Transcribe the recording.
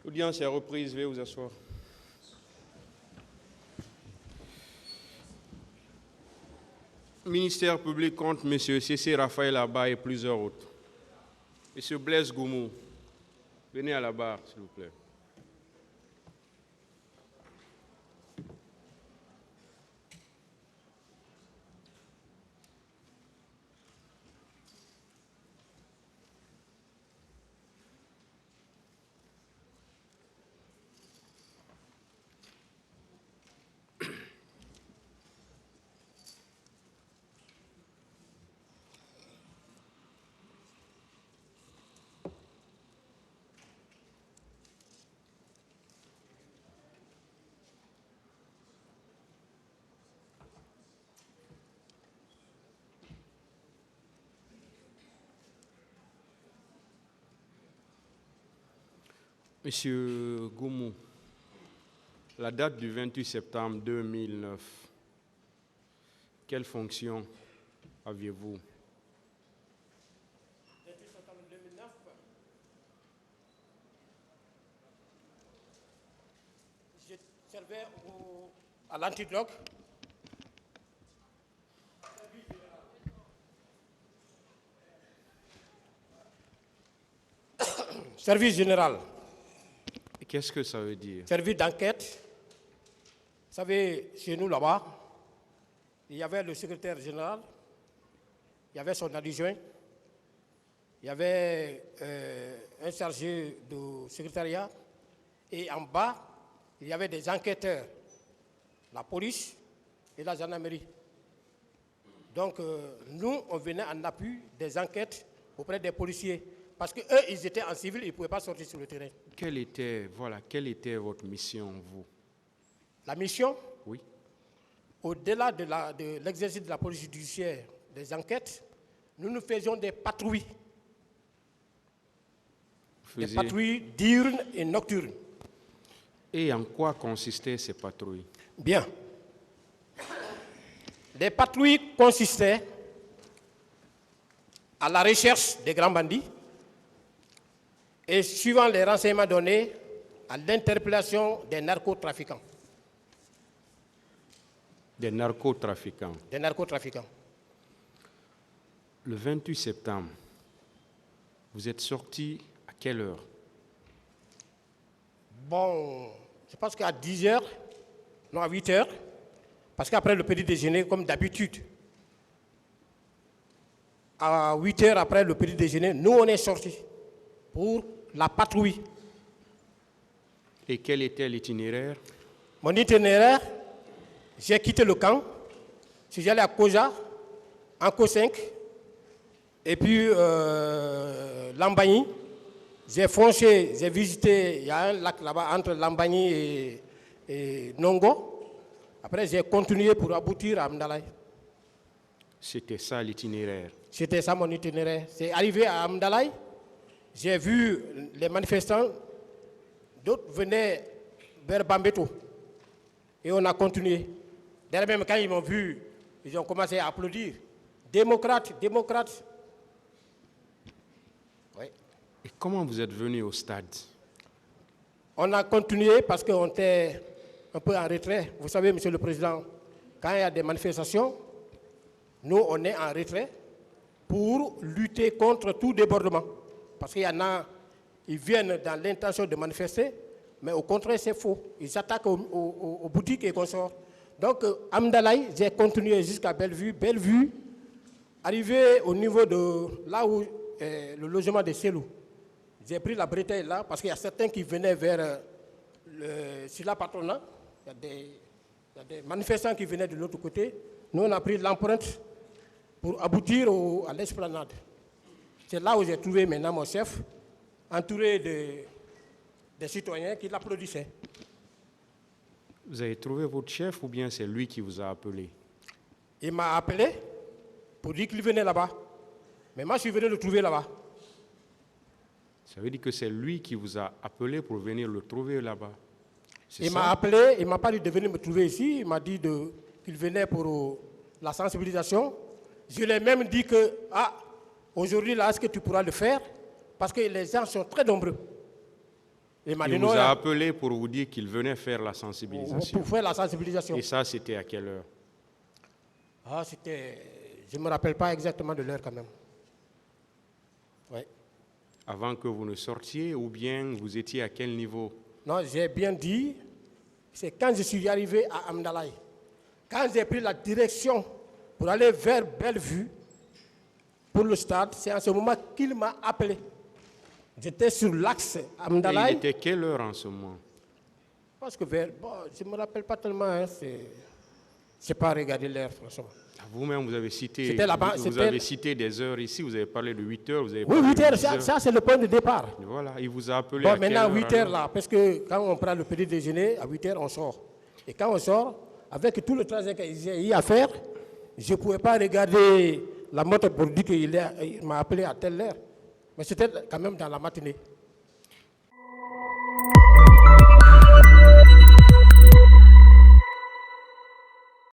L'audience est reprise, veuillez vous asseoir. Ministère public contre M. C.C. Raphaël Abba et plusieurs autres. M. Blaise Goumou, venez à la barre, s'il vous plaît. Monsieur Goumou, la date du 28 septembre 2009, quelle fonction aviez-vous? 28 septembre 2009, je servais à l'antidrogue. Service général. Qu'est-ce que ça veut dire? Service d'enquête. Vous savez, chez nous là-bas, il y avait le secrétaire général, il y avait son adjoint, il y avait un chargé de secrétariat, et en bas, il y avait des enquêteurs, la police et la gendarmerie. Donc, nous, on venait en appui des enquêtes auprès des policiers. Parce qu'eux, ils étaient en civil, ils ne pouvaient pas sortir sur le terrain. Quelle était votre mission, vous? La mission? Oui. Au-delà de l'exercice de la police judiciaire, des enquêtes, nous faisions des patrouilles. Des patrouilles diurnes et nocturnes. Et en quoi consistaient ces patrouilles? Bien. Les patrouilles consistaient à la recherche des grands bandits et, suivant les renseignements donnés, à l'interpellation des narcotrafiquants. Des narcotrafiquants? Des narcotrafiquants. Le 28 septembre, vous êtes sorti à quelle heure? Bon, je pense qu'à 10h, non à 8h, parce qu'après le petit déjeuner, comme d'habitude, à 8h après le petit déjeuner, nous on est sortis pour la patrouille. Et quel était l'itinéraire? Mon itinéraire, j'ai quitté le camp, je suis allé à Koja, Anko 5, et puis Lambagny. J'ai franchi, j'ai visité, il y a un lac là-bas entre Lambagny et Nongo. Après, j'ai continué pour aboutir à Amdalaï. C'était ça l'itinéraire? C'était ça mon itinéraire. C'est arrivé à Amdalaï, j'ai vu les manifestants, d'autres venaient vers Bambeto. Et on a continué. D'ailleurs, même quand ils m'ont vu, ils ont commencé à applaudir. Démocrate, démocrate. Oui. Et comment vous êtes venu au stade? On a continué parce qu'on était un peu en retrait. Vous savez, Monsieur le Président, quand il y a des manifestations, nous, on est en retrait pour lutter contre tout débordement. Parce qu'il y en a, ils viennent dans l'intention de manifester, mais au contraire, c'est faux. Ils attaquent aux boutiques et consorts. Donc, Amdalaï, j'ai continué jusqu'à Bellevue. Bellevue, arrivé au niveau de là où le logement de Selou. J'ai pris la bretelle là, parce qu'il y a certains qui venaient vers le Silla Patronat. Il y a des manifestants qui venaient de l'autre côté. Nous, on a pris l'empreinte pour aboutir à l'esplanade. C'est là où j'ai trouvé maintenant mon chef, entouré des citoyens qui l'applaudissaient. Vous avez trouvé votre chef ou bien c'est lui qui vous a appelé? Il m'a appelé pour dire qu'il venait là-bas. Mais moi, je suis venu le trouver là-bas. Ça veut dire que c'est lui qui vous a appelé pour venir le trouver là-bas? Il m'a appelé, il ne m'a pas dit de venir me trouver ici, il m'a dit qu'il venait pour la sensibilisation. Je lui ai même dit que, aujourd'hui, là, est-ce que tu pourras le faire? Parce que les gens sont très nombreux. Il m'a dit Il non. vous a appelé pour vous dire qu'il venait faire la sensibilisation. Pour faire la sensibilisation. Et ça, c'était à quelle heure? Ah, c'était... Je ne me rappelle pas exactement de l'heure quand même. Oui. Avant que vous ne sortiez ou bien vous étiez à quel niveau? Non, j'ai bien dit, c'est quand je suis arrivé à Amdalaï. Quand j'ai pris la direction pour aller vers Bellevue, pour le stade, c'est en ce moment qu'il m'a appelé. J'étais sur l'axe Et Amdalaï. il était quelle heure en ce moment? Parce que je ne me rappelle pas tellement. Hein, je n'ai pas regardé l'heure, franchement. Vous-même, vous avez cité, C'était là-bas, vous c'était- avez cité des heures ici, vous avez parlé de 8 heures, vous avez Oui, parlé 8 de heures, 10 ça c'est le point de départ. Voilà, il vous a appelé Bon, à quelle maintenant, heure 8 heures alors? là, parce que quand on prend le petit déjeuner, à 8 heures, on sort. Et quand on sort, avec tout le trajet qu'il y a à faire, je ne pouvais pas regarder la montre pour dire qu'il m'a appelé à telle heure. Mais c'était quand même dans la matinée.